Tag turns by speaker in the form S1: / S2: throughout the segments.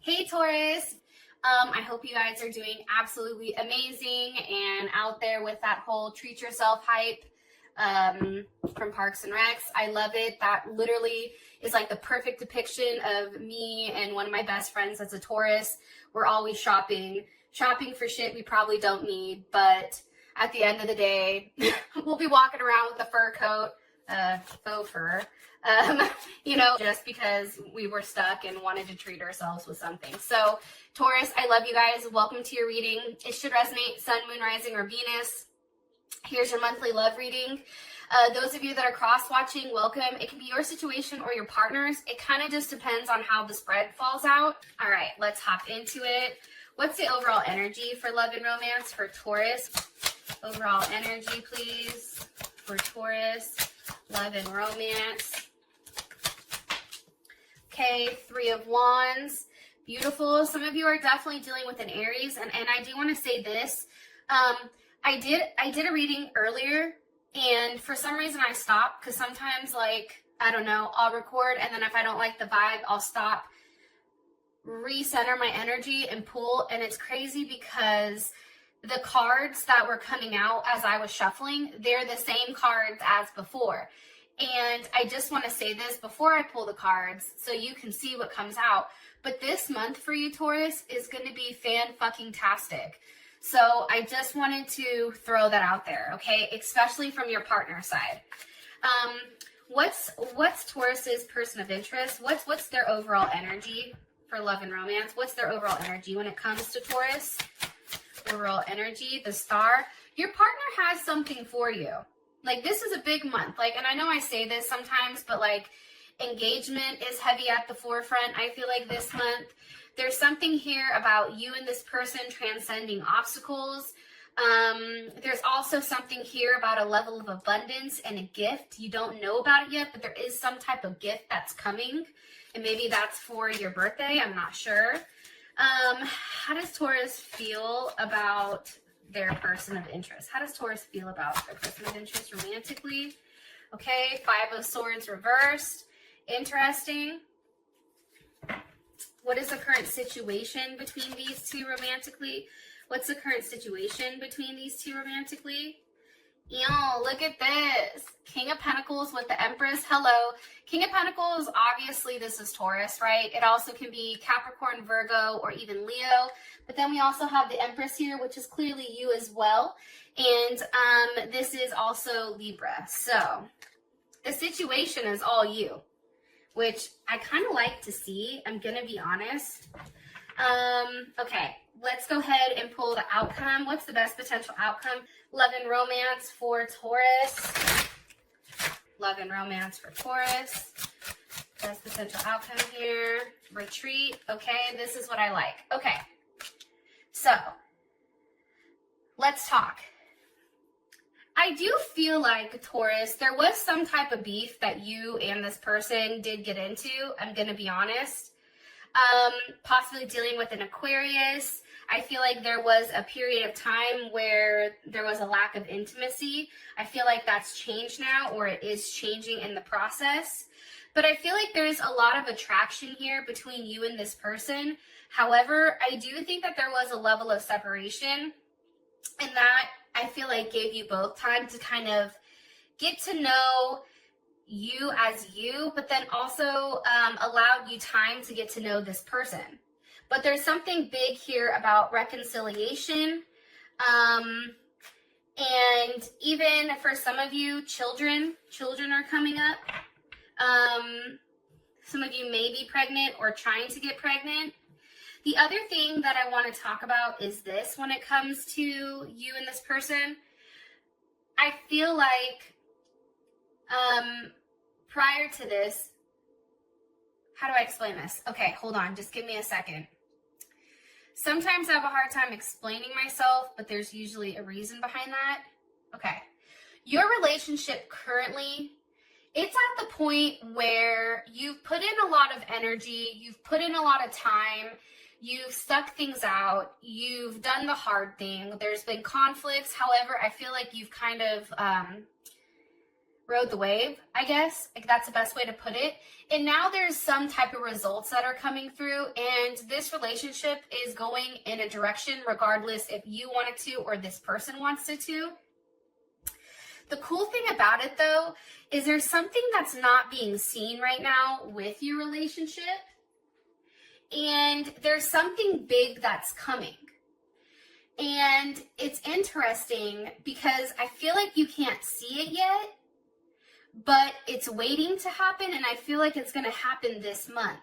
S1: Hey Taurus, I hope you guys are doing absolutely amazing and out there with that whole treat yourself hype from Parks and Recs. I love it. That literally is like the perfect depiction of me and one of my best friends that's a Taurus. We're always shopping for shit we probably don't need, but at the end of the day, we'll be walking around with a fur coat, faux fur, just because we were stuck and wanted to treat ourselves with something. So Taurus, I love you guys. Welcome to your reading. It should resonate Sun, Moon, Rising, or Venus. Here's your monthly love reading. Those of you that are cross-watching, welcome. It can be your situation or your partner's. It kind of just depends on how the spread falls out. All right, let's hop into it. What's the overall energy for love and romance for Taurus? Overall energy, please, for Taurus, love and romance. Okay, Three of Wands. Beautiful. Some of you are definitely dealing with an Aries, and I do want to say this. I did a reading earlier, and for some reason I stopped because sometimes, I don't know, I'll record, and then if I don't like the vibe, I'll stop, recenter my energy, and pull. And it's crazy because the cards that were coming out as I was shuffling, they're the same cards as before. And I just want to say this before I pull the cards so you can see what comes out. But this month for you, Taurus, is going to be fan-fucking-tastic. So I just wanted to throw that out there, okay? Especially from your partner side. What's Taurus's person of interest? What's their overall energy for love and romance? What's their overall energy when it comes to Taurus? Overall energy, the star. Your partner has something for you. This is a big month. And I know I say this sometimes, but engagement is heavy at the forefront. I feel like this month there's something here about you and this person transcending obstacles. There's also something here about a level of abundance and a gift. You don't know about it yet, but there is some type of gift that's coming, and maybe that's for your birthday. I'm not sure. How does Taurus feel about their person of interest? How does Taurus feel about their person of interest romantically? Okay, Five of Swords reversed. Interesting. What is the current situation between these two romantically? What's the current situation between these two romantically? Ew, look at this. King of Pentacles with the Empress. Hello. King of Pentacles, obviously this is Taurus, right? It also can be Capricorn, Virgo, or even Leo. But then we also have the Empress here, which is clearly you as well. And this is also Libra. So the situation is all you, which I kind of like to see. I'm going to be honest. Okay, let's go ahead and pull the outcome. What's the best potential outcome? Love and romance for Taurus. Love and romance for Taurus. Best potential outcome here. Retreat. Okay, this is what I like. Okay, so let's talk. I do feel like, Taurus, there was some type of beef that you and this person did get into. I'm going to be honest. Possibly dealing with an Aquarius. I feel like there was a period of time where there was a lack of intimacy. I feel like that's changed now, or it is changing in the process. But I feel like there's a lot of attraction here between you and this person. However, I do think that there was a level of separation, and that I feel like gave you both time to kind of get to know you as you, but then also allowed you time to get to know this person. But there's something big here about reconciliation. And even for some of you, children are coming up. Some of you may be pregnant or trying to get pregnant. The other thing that I want to talk about is this when it comes to you and this person. I feel like prior to this, how do I explain this? Okay, hold on, just give me a second. Sometimes I have a hard time explaining myself, but there's usually a reason behind that. Okay, your relationship currently, it's at the point where you've put in a lot of energy, you've put in a lot of time, you've stuck things out, you've done the hard thing, there's been conflicts. However, I feel like you've kind of rode the wave, I guess. Like, that's the best way to put it. And now there's some type of results that are coming through, and this relationship is going in a direction regardless if you want it to or this person wants it to. The cool thing about it, though, is there's something that's not being seen right now with your relationship, and there's something big that's coming. And it's interesting because I feel like you can't see it yet, but it's waiting to happen, and I feel like it's going to happen this month.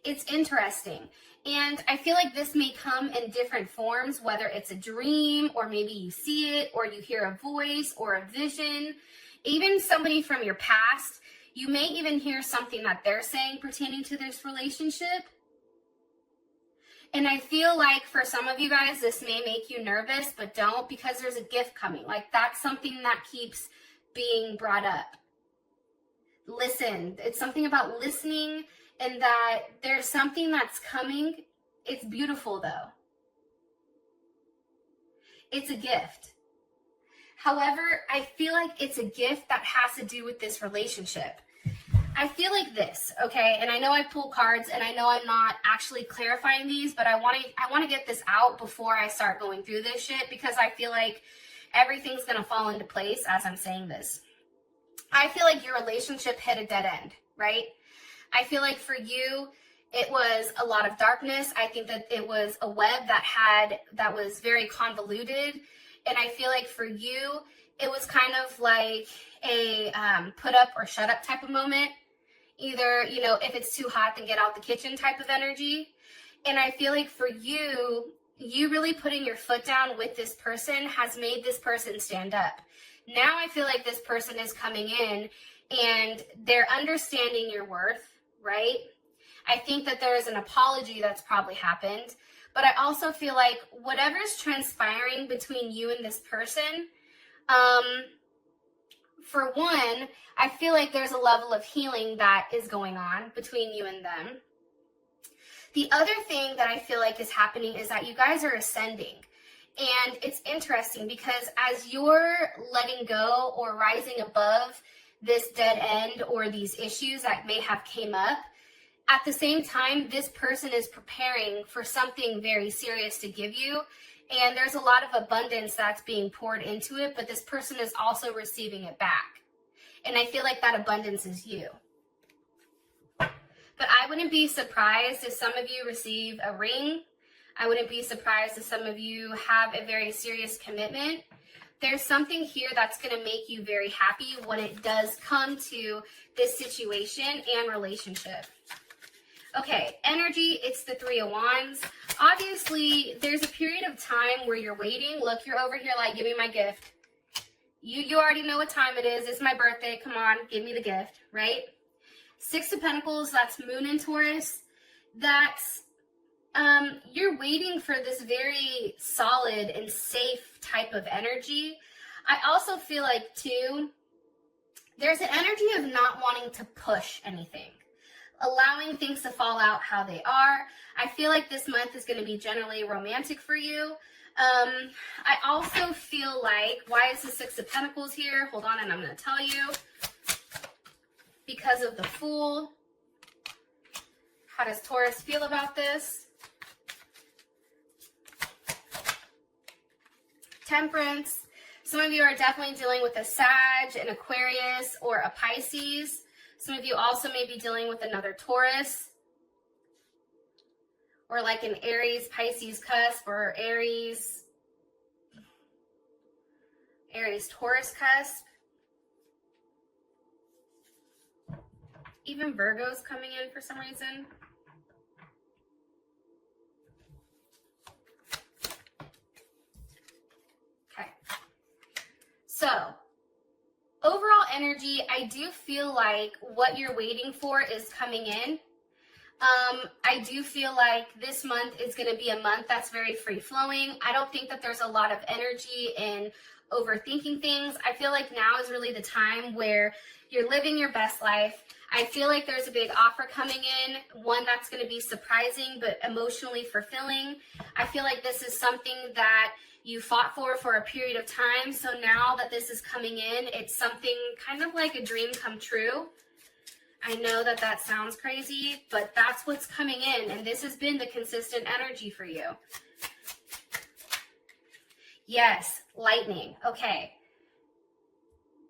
S1: It's interesting. And I feel like this may come in different forms, whether it's a dream, or maybe you see it, or you hear a voice or a vision. Even somebody from your past, you may even hear something that they're saying pertaining to this relationship. And I feel like for some of you guys, this may make you nervous, but don't, because there's a gift coming. Like, that's something that keeps being brought up. Listen. It's something about listening, and that there's something that's coming. It's beautiful, though. It's a gift. However, I feel like it's a gift that has to do with this relationship. I feel like this, okay? And I know I pull cards, and I know I'm not actually clarifying these, but I want to get this out before I start going through this shit, because I feel like everything's going to fall into place as I'm saying this. I feel like your relationship hit a dead end, right? I feel like for you, it was a lot of darkness. I think that it was a web that was very convoluted. And I feel like for you, it was kind of like a put up or shut up type of moment. Either, you know, if it's too hot, then get out the kitchen type of energy. And I feel like for you, you really putting your foot down with this person has made this person stand up. Now I feel like this person is coming in and they're understanding your worth, right? I think that there is an apology that's probably happened, but I also feel like whatever's transpiring between you and this person, for one, I feel like there's a level of healing that is going on between you and them. The other thing that I feel like is happening is that you guys are ascending. And it's interesting because as you're letting go or rising above this dead end or these issues that may have came up, at the same time, this person is preparing for something very serious to give you. And there's a lot of abundance that's being poured into it, but this person is also receiving it back. And I feel like that abundance is you. But I wouldn't be surprised if some of you receive a ring. I wouldn't be surprised if some of you have a very serious commitment. There's something here that's going to make you very happy when it does come to this situation and relationship. Okay, energy, it's the Three of Wands. Obviously, there's a period of time where you're waiting. Look, you're over here like, give me my gift. You already know what time it is. It's my birthday. Come on, give me the gift, right? Six of Pentacles, that's Moon in Taurus. That's, you're waiting for this very solid and safe type of energy. I also feel like, too, there's an energy of not wanting to push anything, allowing things to fall out how they are. I feel like this month is going to be generally romantic for you. I also feel like, why is the Six of Pentacles here? Hold on, and I'm going to tell you. Because of the Fool. How does Taurus feel about this? Temperance. Some of you are definitely dealing with a Sag, an Aquarius, or a Pisces. Some of you also may be dealing with another Taurus, or like an Aries, Pisces cusp, or Aries, Taurus cusp. Even Virgo's coming in for some reason. Okay. So, overall energy, I do feel like what you're waiting for is coming in. I do feel like this month is going to be a month that's very free-flowing. I don't think that there's a lot of energy in overthinking things. I feel like now is really the time where you're living your best life. I feel like there's a big offer coming in, one that's going to be surprising but emotionally fulfilling. I feel like this is something that you fought for a period of time. So now that this is coming in, it's something kind of like a dream come true. I know that that sounds crazy, but that's what's coming in, and this has been the consistent energy for you. Yes, lightning. Okay.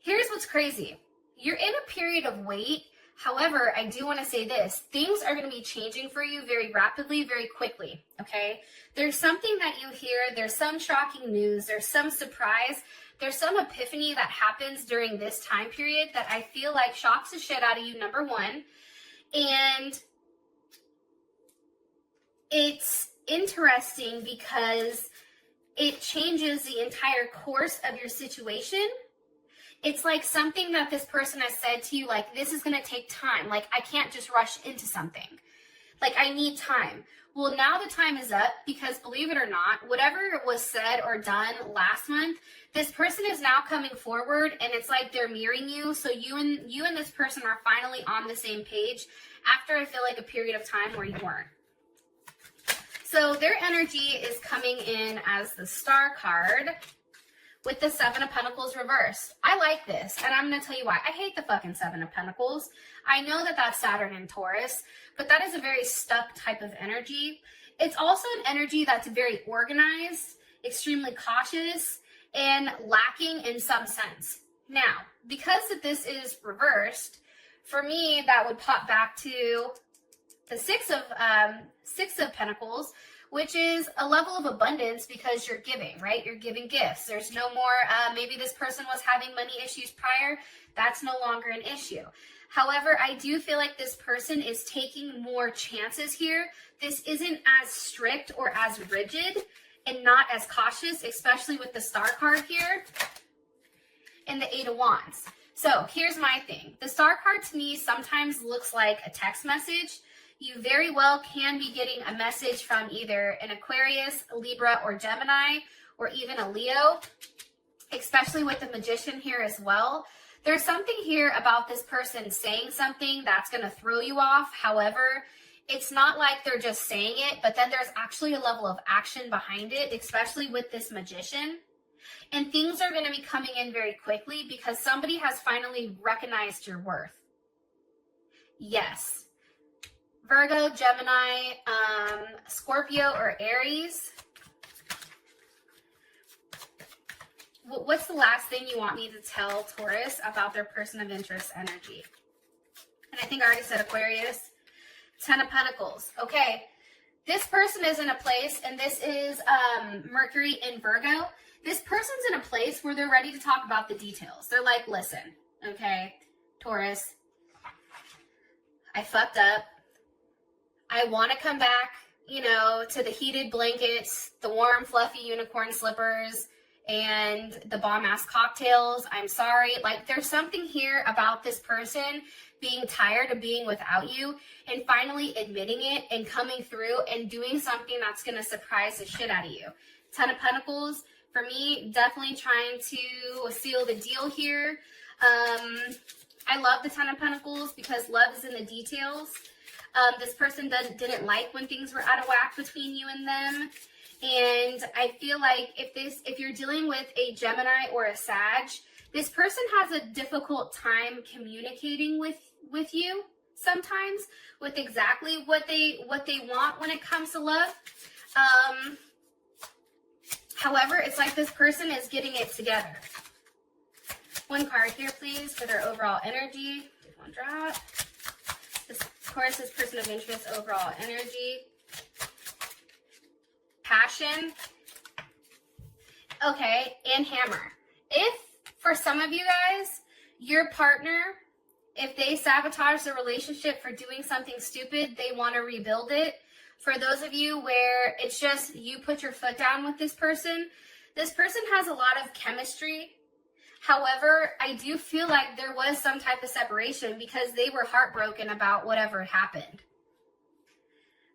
S1: Here's what's crazy. You're in a period of wait. However, I do want to say this. Things are going to be changing for you very rapidly, very quickly, okay? There's something that you hear. There's some shocking news. There's some surprise. There's some epiphany that happens during this time period that I feel like shocks the shit out of you, number one. And it's interesting because it changes the entire course of your situation. It's like something that this person has said to you, like, this is going to take time. Like, I can't just rush into something. Like, I need time. Well, now the time is up because, believe it or not, whatever was said or done last month, this person is now coming forward, and it's like they're mirroring you. So you and this person are finally on the same page after, I feel like, a period of time where you weren't. So their energy is coming in as the Star card with the Seven of Pentacles reversed. I like this, and I'm going to tell you why. I hate the fucking Seven of Pentacles. I know that that's Saturn and Taurus, but that is a very stuck type of energy. It's also an energy that's very organized, extremely cautious, and lacking in some sense. Now, because this is reversed, for me, that would pop back to the Six of Pentacles, which is a level of abundance because you're giving, right? You're giving gifts. There's no more, maybe this person was having money issues prior. That's no longer an issue. However, I do feel like this person is taking more chances here. This isn't as strict or as rigid and not as cautious, especially with the Star card here and the Eight of Wands. So here's my thing. The Star card to me sometimes looks like a text message. You very well can be getting a message from either an Aquarius, a Libra, or Gemini, or even a Leo, especially with the Magician here as well. There's something here about this person saying something that's going to throw you off. However, it's not like they're just saying it, but then there's actually a level of action behind it, especially with this Magician. And things are going to be coming in very quickly because somebody has finally recognized your worth. Yes. Virgo, Gemini, Scorpio, or Aries. What's the last thing you want me to tell Taurus about their person of interest energy? And I think I already said Aquarius. Ten of Pentacles. Okay. This person is in a place, and this is Mercury in Virgo. This person's in a place where they're ready to talk about the details. They're like, listen, okay, Taurus, I fucked up. I want to come back, you know, to the heated blankets, the warm, fluffy unicorn slippers, and the bomb-ass cocktails. I'm sorry. Like, there's something here about this person being tired of being without you and finally admitting it and coming through and doing something that's going to surprise the shit out of you. Ten of Pentacles, for me, definitely trying to seal the deal here. I love the Ten of Pentacles because love is in the details. This person didn't like when things were out of whack between you and them. And I feel like if you're dealing with a Gemini or a Sag, this person has a difficult time communicating with you sometimes with exactly what they want when it comes to love. However, it's like this person is getting it together. One card here, please, for their overall energy. One drop. Of course, this person of interest, overall energy. Passion. Okay, and hammer. If, for some of you guys, your partner, if they sabotage the relationship for doing something stupid, they want to rebuild it. For those of you where it's just you put your foot down with this person has a lot of chemistry. However, I do feel like there was some type of separation because they were heartbroken about whatever happened.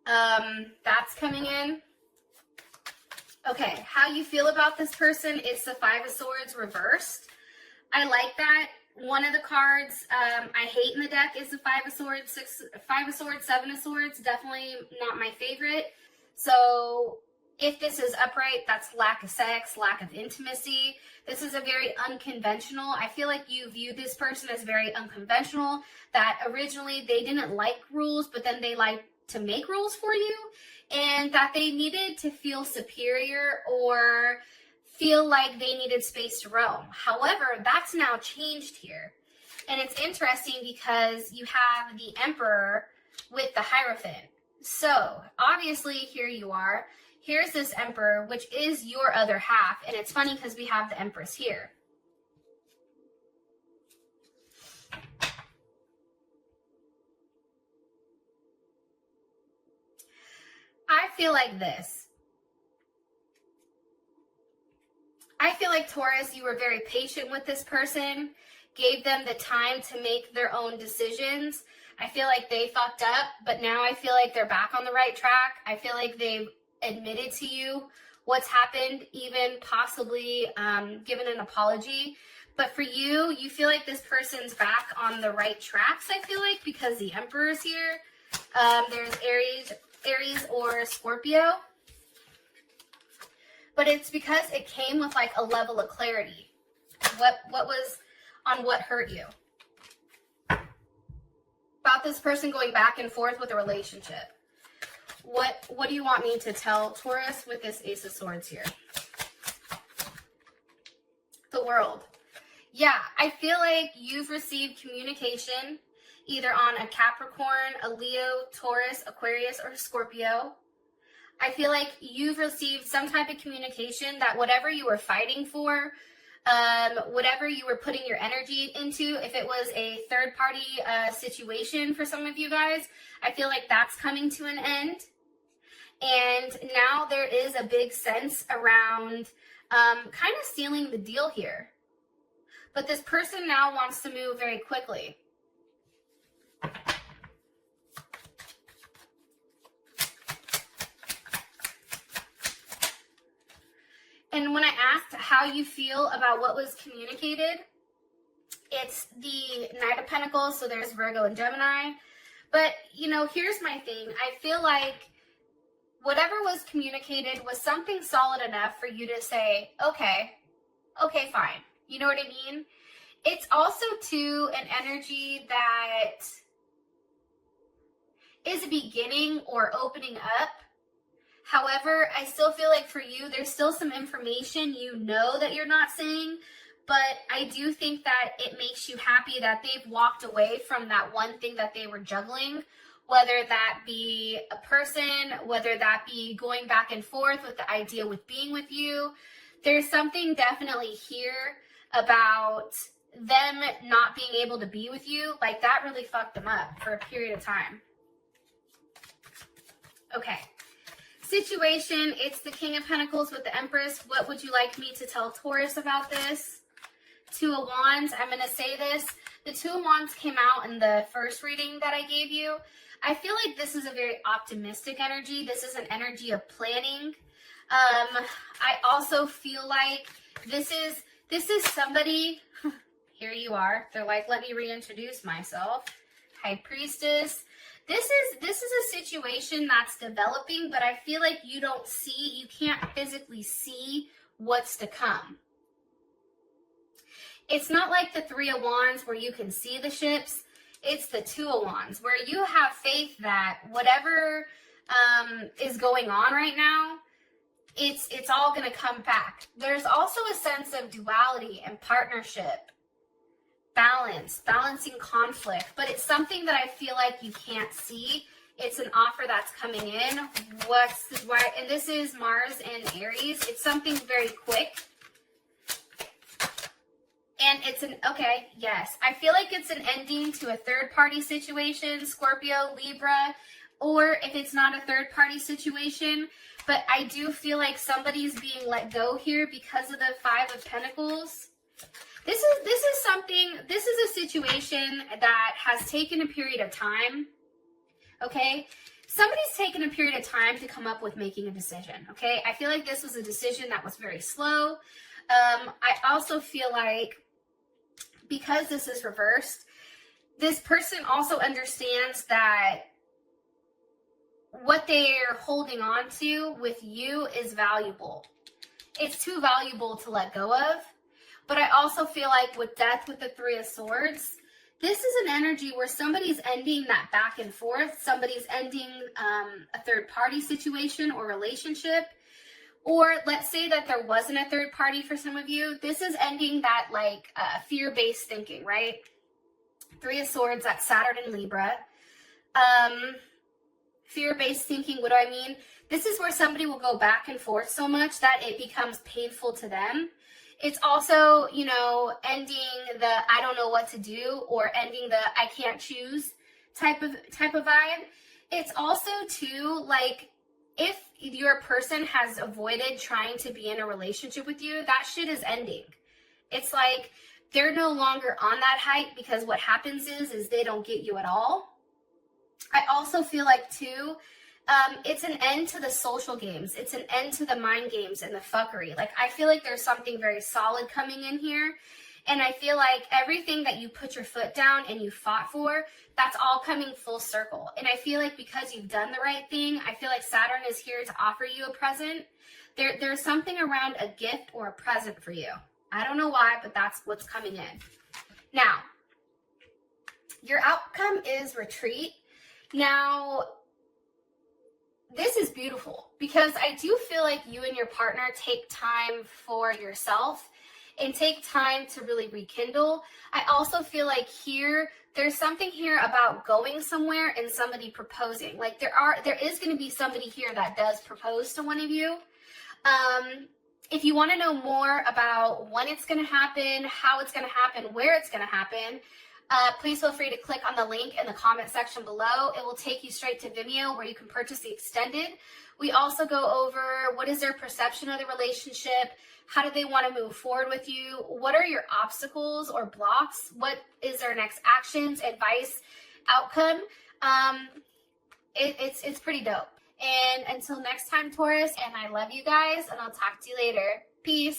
S1: That's coming in. Okay, how you feel about this person is the Five of Swords reversed. I like that. One of the cards I hate in the deck is the Five of Swords, Seven of Swords. Definitely not my favorite. So if this is upright, that's lack of sex, lack of intimacy. This is a very unconventional. I feel like you view this person as very unconventional, that originally they didn't like rules, but then they like to make rules for you, and that they needed to feel superior or feel like they needed space to roam. However, that's now changed here. And it's interesting because you have the Emperor with the Hierophant. So obviously here you are. Here's this Emperor, which is your other half. And it's funny because we have the Empress here. I feel like this. I feel like, Taurus, you were very patient with this person, gave them the time to make their own decisions. I feel like they fucked up, but now I feel like they're back on the right track. I feel like they've admitted to you what's happened, even possibly given an apology. But for you, you feel like this person's back on the right tracks, I feel like, because the Emperor's here. There's Aries or Scorpio. But it's because it came with like a level of clarity. What was on what hurt you? About this person going back and forth with a relationship. What do you want me to tell Taurus with this Ace of Swords here? The World. Yeah, I feel like you've received communication either on a Capricorn, a Leo, Taurus, Aquarius, or Scorpio. I feel like you've received some type of communication that whatever you were fighting for, whatever you were putting your energy into, if it was a third-party situation for some of you guys, I feel like that's coming to an end. And now there is a big sense around kind of sealing the deal here. But this person now wants to move very quickly. And when I asked how you feel about what was communicated, it's the Knight of Pentacles, so there's Virgo and Gemini. But, you know, here's my thing. I feel like whatever was communicated was something solid enough for you to say, okay, fine. You know what I mean? It's also, too, an energy that is a beginning or opening up. However, I still feel like for you, there's still some information you know that you're not saying, but I do think that it makes you happy that they've walked away from that one thing that they were juggling, whether that be a person, whether that be going back and forth with the idea with being with you. There's something definitely here about them not being able to be with you. Like, that really fucked them up for a period of time. Okay. Situation, it's the King of Pentacles with the Empress. What would you like me to tell Taurus about this? Two of Wands. I'm going to say this. The Two of Wands came out in the first reading that I gave you. I feel like this is a very optimistic energy. This is an energy of planning. I also feel like this is somebody, here you are. They're like, let me reintroduce myself. High Priestess. This is a situation that's developing, but I feel like you can't physically see what's to come. It's not like the Three of Wands where you can see the ships. It's the Two of Wands where you have faith that whatever is going on right now, it's all going to come back. There's also a sense of duality and partnership. Balancing conflict, but it's something that I feel like you can't see. It's an offer that's coming in. And this is Mars and Aries. It's something very quick. And yes. I feel like it's an ending to a third-party situation, Scorpio, Libra, or if it's not a third-party situation, but I do feel like somebody's being let go here because of the Five of Pentacles. This is a situation that has taken a period of time. okay? Somebody's taken a period of time to come up with making a decision, okay? I feel like this was a decision that was very slow. I also feel like because this is reversed, this person also understands that what they're holding on to with you is valuable. It's too valuable to let go of. But I also feel like with death with the Three of Swords, this is an energy where somebody's ending that back and forth. Somebody's ending a third party situation or relationship. Or let's say that there wasn't a third party for some of you. This is ending that like fear-based thinking, right? Three of Swords, that's Saturn and Libra. Fear-based thinking, what do I mean? This is where somebody will go back and forth so much that it becomes painful to them. It's also, you know, ending the I don't know what to do or ending the I can't choose type of vibe. It's also too like if your person has avoided trying to be in a relationship with you, that shit is ending. It's like they're no longer on that height because what happens is they don't get you at all. I also feel like too, it's an end to the social games. It's an end to the mind games and the fuckery. Like, I feel like there's something very solid coming in here. And I feel like everything that you put your foot down and you fought for, that's all coming full circle. And I feel like because you've done the right thing, I feel like Saturn is here to offer you a present. There's something around a gift or a present for you. I don't know why, but that's what's coming in. Now, your outcome is retreat. Now, this is beautiful because I do feel like you and your partner take time for yourself and take time to really rekindle. I also feel like here, there's something here about going somewhere and somebody proposing. Like there is going to be somebody here that does propose to one of you. If you want to know more about when it's going to happen, how it's going to happen, where it's going to happen, please feel free to click on the link in the comment section below. It will take you straight to Vimeo where you can purchase the extended. We also go over what is their perception of the relationship, how do they want to move forward with you, what are your obstacles or blocks, what is their next actions, advice, outcome. It's pretty dope. And until next time, Taurus, and I love you guys, and I'll talk to you later. Peace.